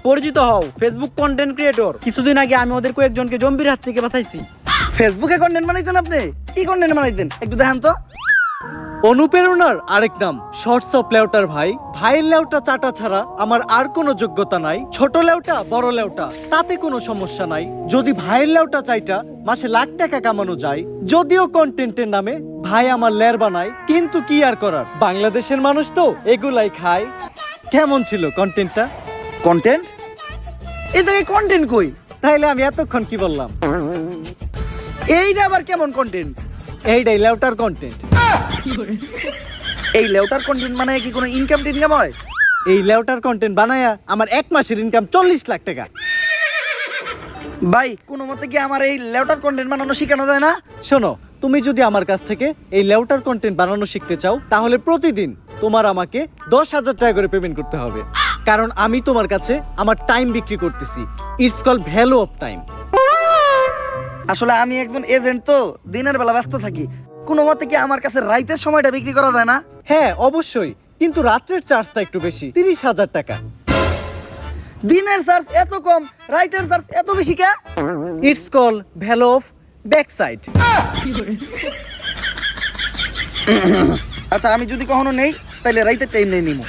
পরিচিত হও, Facebook content creator. কিছুদিন আগে আমি ওদের কয়েকজনকে জম্বির হাত থেকে বাঁচাইছি। ফেসবুকে কন্টেন্ট বানাইতেন আপনি? কি কন্টেন্ট বানাইতেন একটু দেখান তো। অনুপ্রেরণার আরেক নাম শর্টস অফ লেউটার ভাই। ভাইয়ের লেউটা চাটা ছাড়া আমার আর কোনো যোগ্যতা নাই। ছোট লেউটা বড় লেউটা তাতে কোনো সমস্যা নাই। যদি ভাইয়ের লেউটা চাইটা মাসে লাখ টাকা কামানো যায়, যদিও কন্টেন্টের নামে ভাই আমার লের বানায়, কিন্তু কি আর করার, বাংলাদেশের মানুষ তো এগুলাই খায়। কেমন ছিল কন্টেন্টটা? কন্টেন্ট? এই থেকে কন্টেন্ট কই? তাইলে আমি এতক্ষণ কি বললাম? এইটা আবার কেমন কন্টেন্ট? এইটাই লেউটার কন্টেন্ট। এই লেউটার কন্টেন্ট মানে কি কোনো ইনকাম টিনকাম হয়? এই লেউটার কন্টেন্ট বানায়া আমার এক মাসের ইনকাম 40 লাখ টাকা। ভাই কোনো মতে কি আমার এই লেউটার কন্টেন্ট বানানো শেখানো যায় না? শোনো, তুমি যদি আমার কাছ থেকে এই লেউটার কন্টেন্ট বানানো শিখতে চাও, তাহলে প্রতিদিন তোমার আমাকে 10,000 টাকা করে পেমেন্ট করতে হবে। কারণ আমি তোমার কাছে আমার টাইম বিক্রি করতেছি। It's call value of time. আসলে আমি একজন এজেন্ট, তো দিনের বেলা ব্যস্ত থাকি। কোনো মতে কি আমার কাছে রাইতের সময়টা বিক্রি করা যায় না? হ্যাঁ অবশ্যই, কিন্তু রাত্রের চার্জটা একটু বেশি, 30,000 টাকা। দিনের চার্জ এত কম, রাইতের চার্জ এত বেশি কে? It's call value of back side. আচ্ছা আমি যদি কখনো নেই তাহলে রাইতের টাইম নেই নিমু।